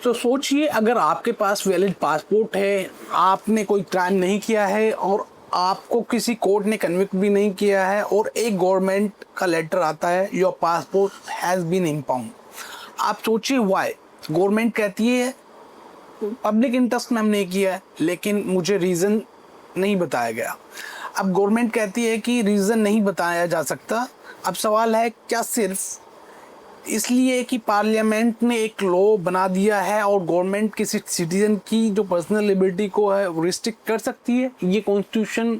तो सोचिए, अगर आपके पास वैलिड पासपोर्ट है, आपने कोई क्राइम नहीं किया है और आपको किसी कोर्ट ने कन्विक्ट भी नहीं किया है, और एक गवर्नमेंट का लेटर आता है your passport has been impound. आप सोचिए वाई। गवर्नमेंट कहती है पब्लिक इंटरेस्ट में हमने किया है, लेकिन मुझे रीज़न नहीं बताया गया। अब गवर्नमेंट कहती है कि रीज़न नहीं बताया जा सकता। अब सवाल है, क्या सिर्फ इसलिए कि पार्लियामेंट ने एक लॉ बना दिया है और गवर्नमेंट किसी सिटीजन की जो पर्सनल लिबर्टी को है वो रिस्ट्रिक्ट कर सकती है? ये कॉन्स्टिट्यूशन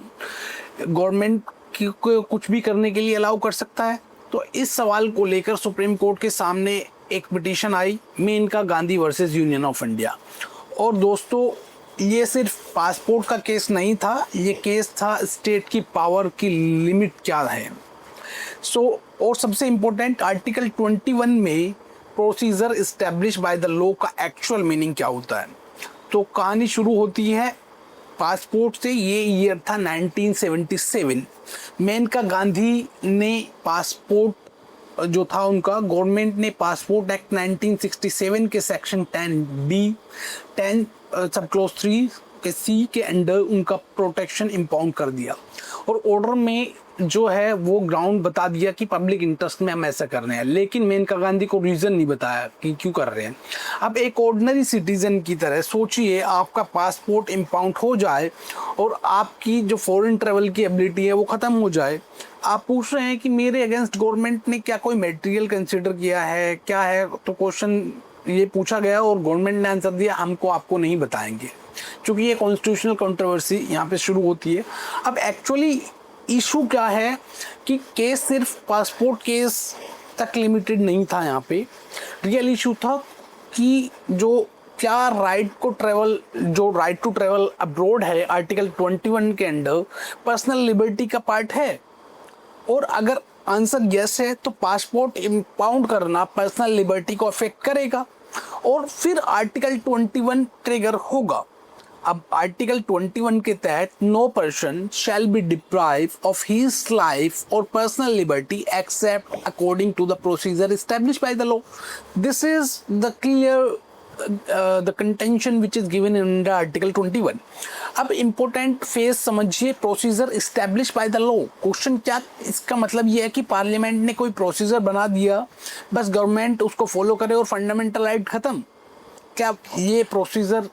गवर्नमेंट को कुछ भी करने के लिए अलाउ कर सकता है? तो इस सवाल को लेकर सुप्रीम कोर्ट के सामने एक पिटीशन आई, Maneka Gandhi versus union of India. और दोस्तों, ये सिर्फ पासपोर्ट का केस नहीं था, ये केस था स्टेट की पावर की लिमिट क्या है। और सबसे इम्पोर्टेंट, आर्टिकल 21 में procedure establish by the law का एक्चुअल मीनिंग क्या होता है। तो कहानी शुरू होती है पासपोर्ट से। ये ईयर था 1977। मेनका गांधी ने पासपोर्ट जो था उनका, गवर्नमेंट ने पासपोर्ट एक्ट 1967 के सेक्शन 10B 10 सब क्लोज 3 के C के अंडर उनका प्रोटेक्शन इम्पाउंड कर दिया, और ऑर्डर में जो है वो ग्राउंड बता दिया कि पब्लिक इंटरेस्ट में हम ऐसा कर रहे हैं, लेकिन मेनका गांधी को रीज़न नहीं बताया कि क्यों कर रहे हैं। अब एक ऑर्डिनरी सिटीजन की तरह सोचिए, आपका पासपोर्ट इम्पाउंड हो जाए और आपकी जो फॉरेन ट्रेवल की एबिलिटी है वो ख़त्म हो जाए। आप पूछ रहे हैं कि मेरे अगेंस्ट गवर्नमेंट ने क्या कोई मटेरियल कंसिडर किया है, क्या है? तो क्वेश्चन ये पूछा गया और गवर्नमेंट ने आंसर दिया, हमको आपको नहीं बताएंगे, क्योंकि ये कॉन्स्टिट्यूशनल कंट्रोवर्सी यहाँ पे शुरू होती है। अब एक्चुअली इशू क्या है कि केस सिर्फ पासपोर्ट केस तक लिमिटेड नहीं था। यहाँ पे रियल इशू था कि जो क्या राइट टू ट्रेवल अब्रॉड है आर्टिकल 21 के अंडर पर्सनल लिबर्टी का पार्ट है। और अगर आंसर यस है तो पासपोर्ट इम्पाउंड करना पर्सनल लिबर्टी को अफेक्ट करेगा और फिर आर्टिकल 21 ट्रिगर होगा। अब आर्टिकल 21 के तहत no person shall be deprive of his life और personal liberty except according to the procedure established by the law. This is the clear the contention which is given in the article 21। अब important phase समझिए, procedure established by the law। Question क्या, इसका मतलब ये है कि parliament ने कोई प्रोसीजर बना दिया, बस गवर्नमेंट उसको फॉलो करे और फंडामेंटल राइट खत्म। क्या ये प्रोसीजर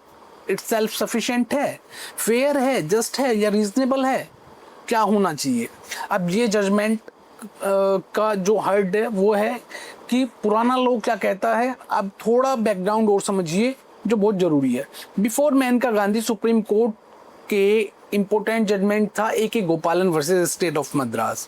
इटसेल्फ सफिशिएंट है, फेयर है, जस्ट है या रीजनेबल है? क्या होना चाहिए? अब ये जजमेंट का जो हर्ड है वो है कि पुराना लॉ क्या कहता है। अब थोड़ा बैकग्राउंड और समझिए जो बहुत ज़रूरी है। Before Maneka Gandhi supreme court के इम्पोर्टेंट जजमेंट था A Gopalan versus state of Madras.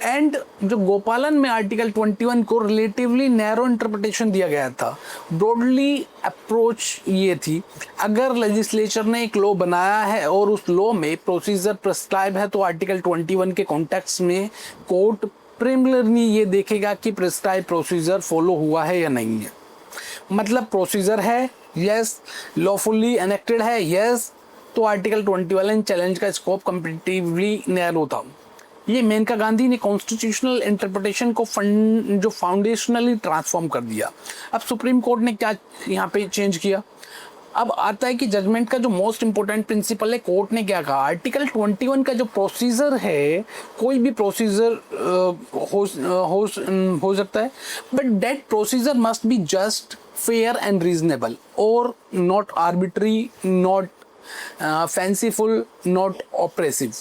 And जो गोपालन में आर्टिकल 21 को रिलेटिवली नैरो इंटरप्रिटेशन दिया गया था। ब्रॉडली अप्रोच ये थी, अगर लेजिस्लेचर ने एक लॉ बनाया है और उस लॉ में प्रोसीजर प्रिस्क्राइब है तो आर्टिकल 21 के कॉन्टेक्स्ट में कोर्ट प्रिलिमिनरी ये देखेगा कि प्रिस्क्राइब प्रोसीजर फॉलो हुआ है या नहीं है। मतलब प्रोसीजर है, यस, लॉफुली एनेक्टेड है, यस, तो आर्टिकल 21 चैलेंज का स्कोप कंपेटिटिवली नैरो था। ये मेनका गांधी ने कॉन्स्टिट्यूशनल इंटरप्रिटेशन को जो फाउंडेशनली ट्रांसफॉर्म कर दिया। अब सुप्रीम कोर्ट ने क्या यहाँ पे चेंज किया? अब आता है कि जजमेंट का जो मोस्ट इंपॉर्टेंट प्रिंसिपल है, कोर्ट ने क्या कहा, आर्टिकल 21 का जो प्रोसीजर है, कोई भी प्रोसीजर हो सकता है, but that procedure must be just, fair and reasonable और not arbitrary, not fanciful, not oppressive.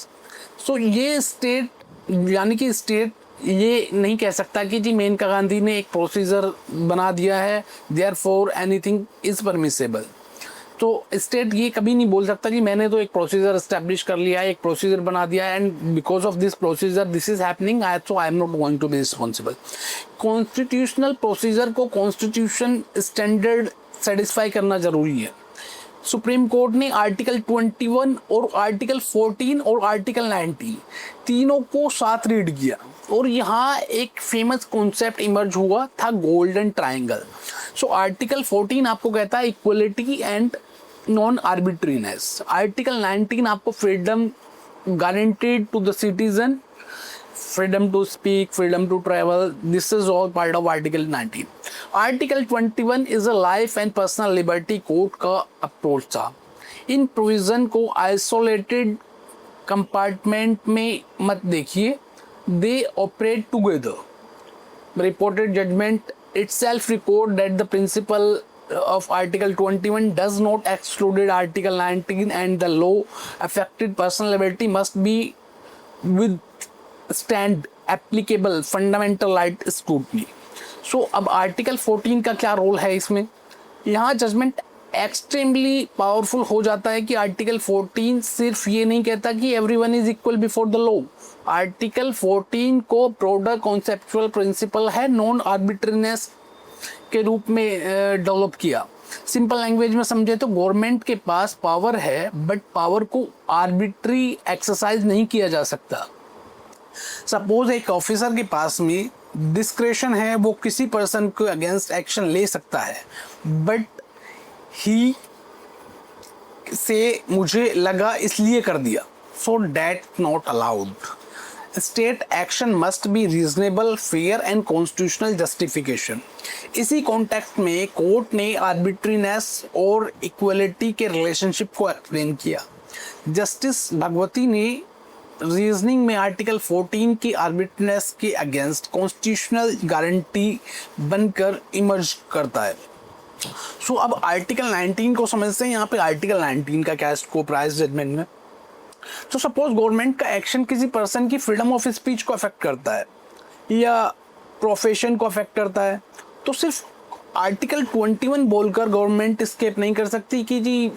So ये स्टेट यानी कि स्टेट ये नहीं कह सकता कि जी मेनका गांधी ने एक प्रोसीजर बना दिया है, देयरफॉर एनीथिंग इज परमिसेबल। तो स्टेट ये कभी नहीं बोल सकता कि मैंने तो एक प्रोसीजर एस्टैब्लिश कर लिया है, एक प्रोसीजर बना दिया है, and because of this procedure this is happening, so I am not going to be responsible. Constitutional procedure को कॉन्स्टिट्यूशन स्टैंडर्ड सेटिस्फाई करना जरूरी है। सुप्रीम कोर्ट ने आर्टिकल 21 और आर्टिकल 14 और आर्टिकल 19 तीनों को साथ रीड किया और यहाँ एक फेमस कॉन्सेप्ट इमर्ज हुआ था, गोल्डन ट्रायंगल। सो आर्टिकल 14 आपको कहता है equality and non arbitrariness. Article 19 आपको freedom guaranteed to the citizen, freedom to speak, freedom to travel, this is all part of article 19। Article 21 is a life and personal liberty code का approach था। इन provision को isolated compartment में मत देखिए, they operate together. Reported judgement itself report that the principle of Article 21 does not exclude Article 19 and the law affected personal liberty must be withstand applicable fundamental right scrutiny. So अब article 14 का क्या role है इसमें? यहाँ judgement extremely powerful हो जाता है कि आर्टिकल 14 सिर्फ ये नहीं कहता कि everyone is equal before the law. Article 14 को ब्रॉडर कॉन्सेप्चुअल प्रिंसिपल है नॉन आर्बिट्रीनेस के रूप में डेवलप किया। सिंपल लैंग्वेज में समझे तो गवर्नमेंट के पास पावर है, बट पावर को आर्बिट्री एक्सरसाइज नहीं किया जा सकता। सपोज एक ऑफिसर के पास में डिस्क्रेशन है, वो किसी पर्सन के अगेंस्ट एक्शन ले सकता है, बट ही से मुझे लगा इसलिए कर दिया, so that not allowed. State action must be reasonable, fair and constitutional justification. इसी कॉन्टेक्स्ट में कोर्ट ने आर्बिट्रीनेस और इक्वलिटी के रिलेशनशिप को एक्सप्लेन किया। जस्टिस भगवती ने रीजनिंग में आर्टिकल 14 की आर्बिट्रीनेस के अगेंस्ट कॉन्स्टिट्यूशनल गारंटी बनकर इमर्ज करता है। सो अब आर्टिकल 19 को समझते हैं। यहाँ पे आर्टिकल 19 का क्या स्कोप रहा है जजमेंट में। तो सपोज गवर्नमेंट का एक्शन किसी पर्सन की फ्रीडम ऑफ स्पीच को अफेक्ट करता है या प्रोफेशन को अफेक्ट करता है, तो सिर्फ आर्टिकल 21 बोलकर गवर्नमेंट स्केप नहीं कर सकती कि जी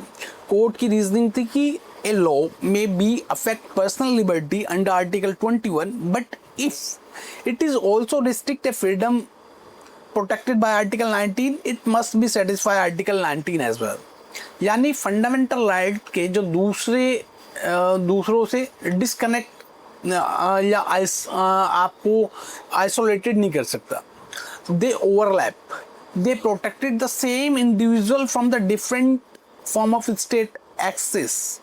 कोर्ट की रीजनिंग थी कि a law may be affect personal liberty under article 21, but if it is also restrict a freedom protected by Article 19, it must be satisfy Article 19 as well। यानी fundamental right के जो दूसरों से disconnect या आपको isolated नहीं कर सकता। They overlap, they protected the same individual from the different form of state excess.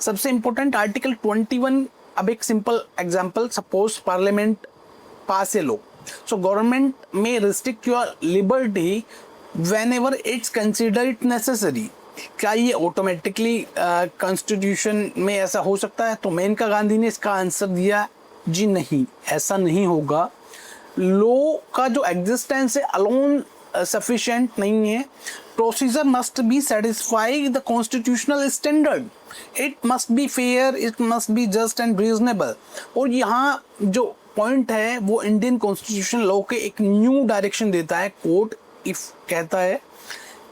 सबसे इंपॉर्टेंट आर्टिकल 21। अब एक simple example, suppose parliament pass a law, so government may restrict your liberty whenever it's considered necessary। क्या ये automatically constitution में ऐसा हो सकता है? तो मेनका गांधी ने इसका आंसर दिया जी नहीं, ऐसा नहीं होगा। लॉ का जो एग्जिस्टेंस है अलोन सफिशिएंट नहीं है। Procedure must B satisfy the constitutional standard, it must be fair, it must be just and reasonable. और यहाँ जो पॉइंट है वो इंडियन कॉन्स्टिट्यूशन लॉ के एक न्यू डायरेक्शन देता है। कोर्ट इफ कहता है,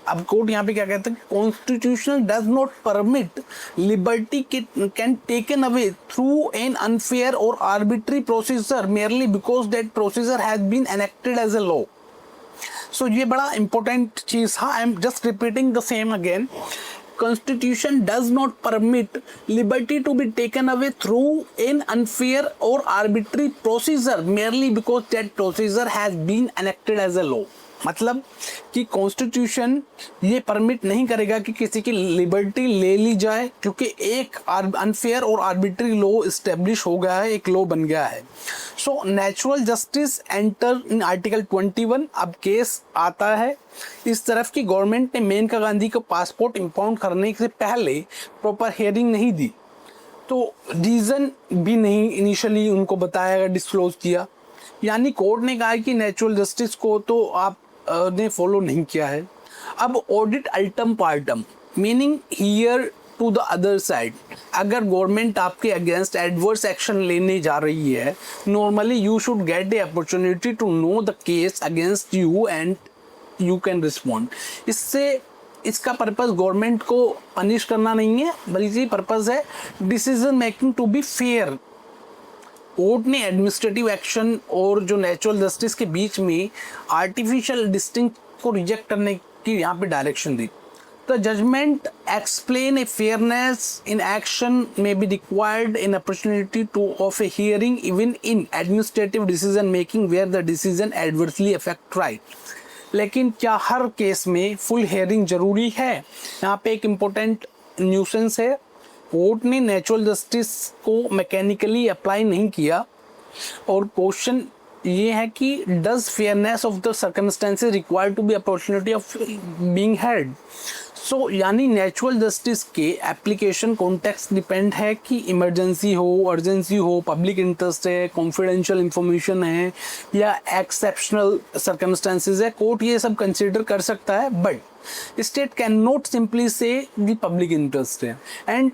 अब कोर्ट यहाँ पे क्या कहता है, constitution does not permit liberty can taken away through an unfair और arbitrary procedure merely because that procedure has been enacted as a law. So ये बड़ा इंपॉर्टेंट चीज था। I am just repeating the same again. Constitution does not permit liberty to be taken away through an unfair or arbitrary procedure merely because that procedure has been enacted as a law। मतलब कि constitution ये permit नहीं करेगा कि किसी की liberty ले ली जाए क्योंकि एक अनफेयर और आर्बिट्री लॉ इस्टेब्लिश हो गया है, एक लॉ बन गया है। So natural justice enter in article 21। अब केस आता है इस तरफ की गवर्नमेंट ने मेनका गांधी को पासपोर्ट इंपाउंड करने से पहले प्रॉपर हियरिंग नहीं दी, तो रीज़न भी नहीं इनिशियली उनको बताया, डिस्क्लोज किया। यानी कोर्ट ने कहा कि नेचुरल जस्टिस को तो आप ने फॉलो नहीं किया है। अब audi alteram partem, meaning hear to the other side. अगर गवर्नमेंट आपके अगेंस्ट एडवर्स एक्शन लेने जा रही है, normally you should get a opportunity to know the case against you and you can respond. इससे इसका पर्पस गवर्नमेंट को punish करना नहीं है, बल्कि पर्पस है decision making to be fair. Court ने एडमिनिस्ट्रेटिव एक्शन और जो नेचुरल जस्टिस के बीच में आर्टिफिशियल डिस्टिंक्ट को रिजेक्ट करने की यहाँ पे direction the. The judgment explain a fairness in action may be required an opportunity to of a hearing even in administrative decision making where the decision adversely affect right। लेकिन क्या हर case में full hearing जरूरी है? यहाँ पे एक important nuance है। कोर्ट ने नेचुरल जस्टिस को मैकेनिकली अप्लाई नहीं किया और क्वेश्चन ये है कि does fairness of the circumstances require to be opportunity of being heard. So यानी नेचुरल जस्टिस के एप्लीकेशन कॉन्टेक्स्ट डिपेंड है कि इमरजेंसी हो, अर्जेंसी हो, पब्लिक इंटरेस्ट है, कॉन्फिडेंशियल इंफॉर्मेशन है या एक्सेप्शनल सर्कमस्टेंसेज है। कोर्ट ये सब कंसिडर कर सकता है, but state can not simply से द पब्लिक इंटरेस्ट है and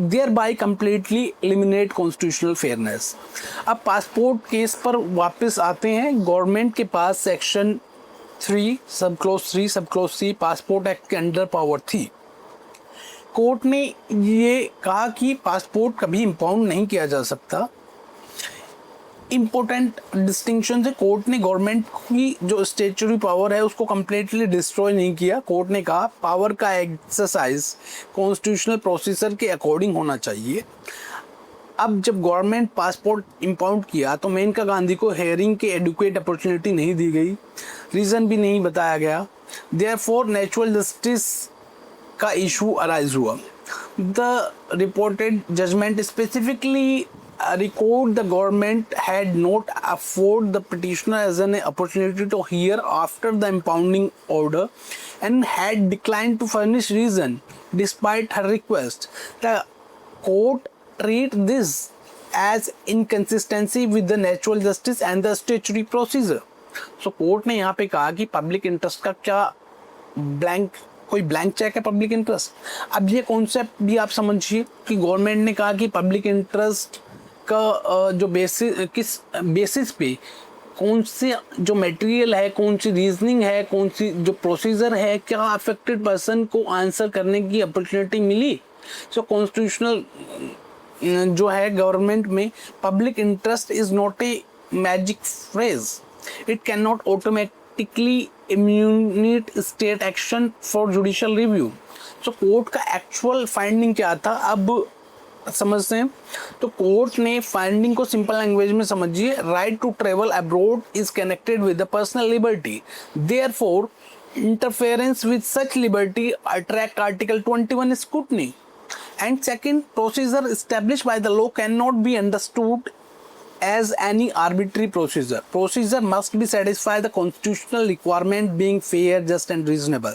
thereby completely eliminate constitutional fairness। अब पासपोर्ट केस पर वापस आते हैं। गवर्नमेंट के पास सेक्शन 3 सब क्लोज C पासपोर्ट एक्ट के अंडर पावर थी। कोर्ट ने ये कहा कि पासपोर्ट कभी इम्पाउंड नहीं किया जा सकता। इम्पोर्टेंट डिस्टिंक्शन है, कोर्ट ने गवर्नमेंट की जो स्टेचुरी पावर है उसको कम्प्लीटली डिस्ट्रॉय नहीं किया। कोर्ट ने कहा पावर का एक्सरसाइज कॉन्स्टिट्यूशनल प्रोसीजर के अकॉर्डिंग होना चाहिए। अब जब गवर्नमेंट पासपोर्ट इम्पाउंड किया तो मेनका गांधी को हेयरिंग के एडुकेट अपॉर्चुनिटी नहीं दी गई, रीज़न भी नहीं बताया गया। देयरफॉर नेचुरल जस्टिस का इशू अराइज हुआ। The reported judgement specifically record the government had not afforded the petitioner as an opportunity to hear after the impounding order and had declined to furnish reason despite her request. The court treat this as inconsistency with the natural justice and the statutory procedure. So court ने यहाँ पे कहा कि public interest का क्या कोई blank cheque है public interest. अब ये कॉन्सेप्ट भी आप समझिए कि गवर्नमेंट ने कहा कि पब्लिक इंटरेस्ट का जो किस बेसिस पे कौन से जो मटेरियल है, कौन सी रीजनिंग है, कौन सी जो प्रोसीजर है, क्या अफेक्टेड पर्सन को आंसर करने की अपॉर्चुनिटी मिली। सो कॉन्स्टिट्यूशनल जो है गवर्नमेंट में public interest is not a magic phrase, it can not automatically immunise state action for judicial review. So court का एक्चुअल फाइंडिंग क्या था अब समझते हैं। तो कोर्ट ने फाइंडिंग को सिंपल लैंग्वेज में समझिए, right to travel abroad is connected with the personal liberty, therefore interference with such liberty attract article 21 scrutiny. And second, procedure established by the law can not be understood as any arbitrary procedure. Procedure must be satisfy the constitutional requirement being fair, just and reasonable.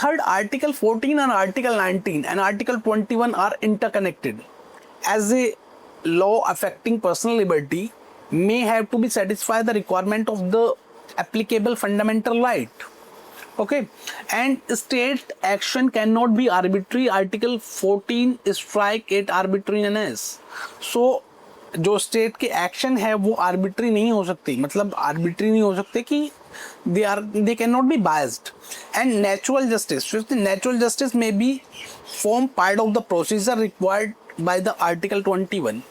Third, Article 14 and Article 19 and Article 21 are interconnected. As a law affecting personal liberty may have to be satisfy the requirement of the applicable fundamental right. Okay, and state action cannot be arbitrary. Article 14 strike it arbitrariness. So जो state के action है वो arbitrary नहीं हो सकती, मतलब arbitrary नहीं हो सकते कि they cannot be biased. And natural justice, natural justice may be form part of the procedure required by the Article 21.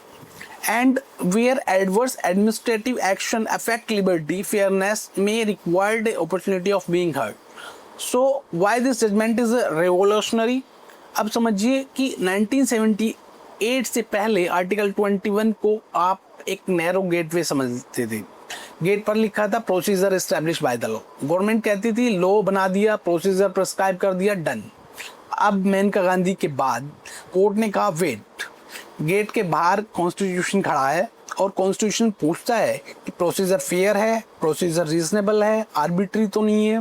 And where adverse administrative action affect liberty, fairness may require the opportunity of being heard. So why this judgment is revolutionary? अब समझिए कि 1978 से पहले article 21 को आप एक narrow gateway समझते थे। गेट पर लिखा था procedure establish bye the law. Government कहती थी लॉ बना दिया, प्रोसीजर प्रिस्क्राइब कर दिया, डन। अब मेनका गांधी के बाद कोर्ट ने कहा वेट, गेट के बाहर कॉन्स्टिट्यूशन खड़ा है और कॉन्स्टिट्यूशन पूछता है कि प्रोसीजर फेयर है, प्रोसीजर रीजनेबल है, आर्बिट्री तो नहीं है,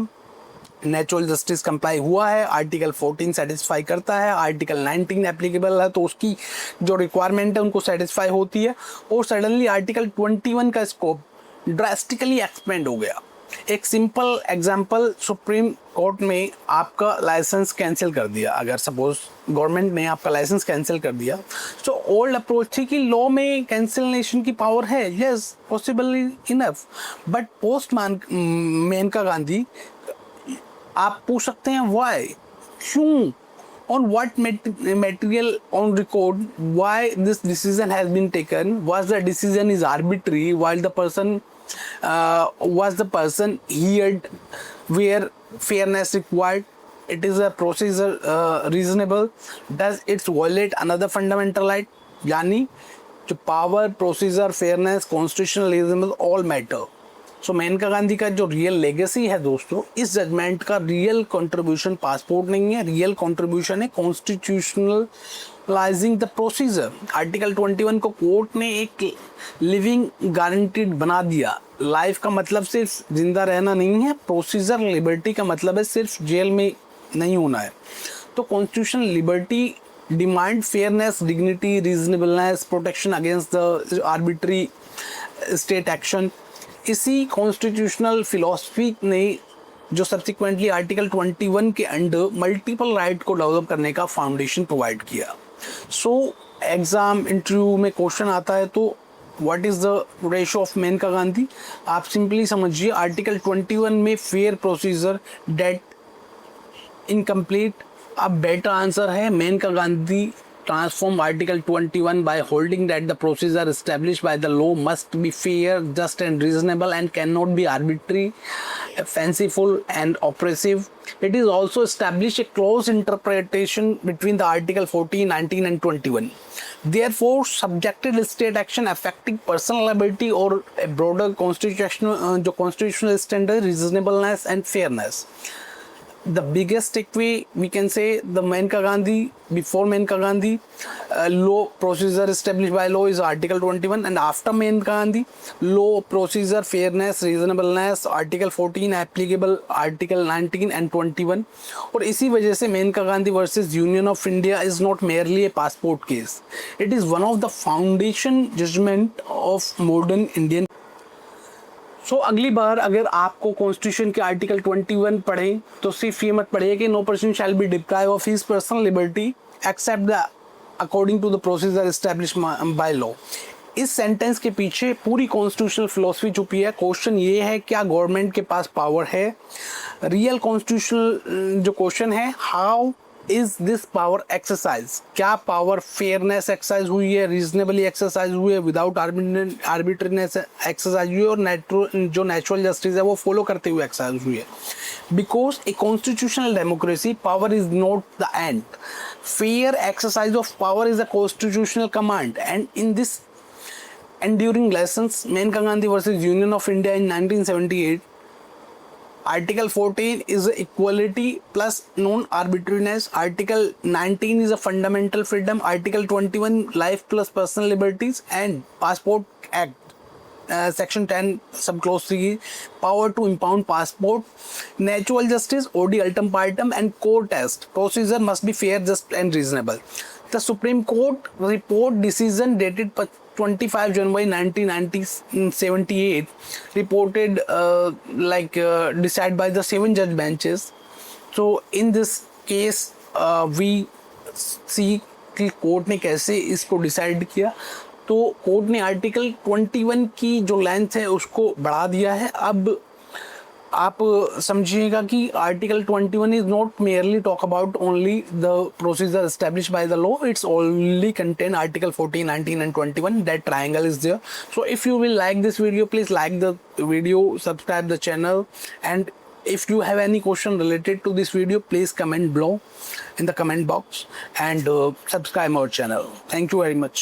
नेचुरल जस्टिस कंप्लाई हुआ है, आर्टिकल 14 सेटिस्फाई करता है, आर्टिकल 19 एप्लीकेबल है तो उसकी जो रिक्वायरमेंट है उनको सेटिस्फाई होती है, और सडनली आर्टिकल 21 का स्कोप ड्रास्टिकली एक्सपेंड हो गया। एक सिंपल एग्जांपल, सुप्रीम कोर्ट में आपका लाइसेंस कैंसिल कर दिया, अगर सपोज गवर्नमेंट ने आपका लाइसेंस कैंसिल कर दिया, तो ओल्ड अप्रोच थी कि लॉ में कैंसिलेशन की पावर है, yes possible enough, but post Maneka Gandhi आप पूछ सकते हैं व्हाई, क्यों, on what material on record why this decision has been taken, was the decision is arbitrary while the person was the person heard where fairness required, it is a procedure reasonable, does it violate another fundamental right, यानी जो power, procedure, fairness, constitutional reasonable all matter. So Maneka Gandhi का जो real legacy है दोस्तों, इस judgement का real contribution passport नहीं है, रियल कंट्रीब्यूशन है कॉन्स्टिट्यूशनल लाइजिंग द प्रोसीजर। आर्टिकल 21 को कोर्ट ने एक लिविंग गारंटीड बना दिया। लाइफ का मतलब सिर्फ जिंदा रहना नहीं है, प्रोसीजर लिबर्टी का मतलब है सिर्फ जेल में नहीं होना है। तो constitutional liberty demand fairness, dignity, reasonableness, protection against the arbitrary state action. इसी कॉन्स्टिट्यूशनल फिलॉसफी ने जो सब्सिक्वेंटली आर्टिकल 21 के अंडर मल्टीपल राइट को डेवलप करने का फाउंडेशन प्रोवाइड किया। सो एग्ज़ाम इंटरव्यू में क्वेश्चन आता है तो what is the ratio of Maneka Gandhi, आप सिंपली समझिए आर्टिकल 21 में फेयर प्रोसीजर, डेट, इनकम्प्लीट। अब बेटर आंसर है Maneka Gandhi transform Article 21 by holding that the procedure established by the law must be fair, just and reasonable and cannot be arbitrary, fanciful and oppressive. It is also established a close interpretation between the Article 14, 19 and 21. Therefore, subjected state action affecting personal liberty or a broader constitutional standard, reasonableness and fairness. The biggest takeaway we can say the Maneka Gandhi, before Maneka Gandhi, law procedure established by law is Article 21, and after Maneka Gandhi, law procedure, fairness, reasonableness, Article 14 applicable, Article 19 and 21. और इसी वजह से Maneka Gandhi versus union of India is not merely a passport case, it is one of the foundation judgment of modern Indian. So अगली बार अगर आपको constitution के article 21 पढ़ें तो सिर्फ ये मत पढ़िए कि no person shall be deprive of his personal liberty except the according to the procedure established by law. इस सेंटेंस के पीछे पूरी कॉन्स्टिट्यूशनल फिलॉसफी छुपी है। क्वेश्चन ये है क्या गवर्नमेंट के पास पावर है। रियल कॉन्स्टिट्यूशनल जो क्वेश्चन है, how is this power exercise, क्या पावर फेयरनेस एक्सरसाइज हुई है, रीजनेबली एक्सरसाइज हुई है, विदाउट आर्बिट्रीनेस एक्सरसाइज हुई है, और जो नेचुरल जस्टिस है वो फॉलो करते हुए एक्सरसाइज हुई है। Because a constitutional democracy power is not the end, fair exercise of power is a constitutional command. And in this enduring lessons, Maneka Gandhi versus Union of India in 1978, Article 14 is equality plus non-arbitrariness. Article 19 is a fundamental freedom. Article 21 life plus personal liberties, and Passport Act Section 10 subclause 3 power to impound passport, natural justice, odi ultim partem, and core test procedure must be fair, just and reasonable. The Supreme Court report decision dated 25 January 1978 reported decided by the 7 judge benches. So in this case we see कि court ने कैसे इसको decide किया। तो court ने article 21 की जो length है उसको बढ़ा दिया है। अब आप समझिएगा कि article 21 is not merely talk about only the procedure established by the law, it's only contain article 14, 19 and 21. That triangle is there. So if you will like this video, please like the video, subscribe the channel, and if you have any question related to this video, please comment below in the comment box and subscribe our channel. Thank you very much.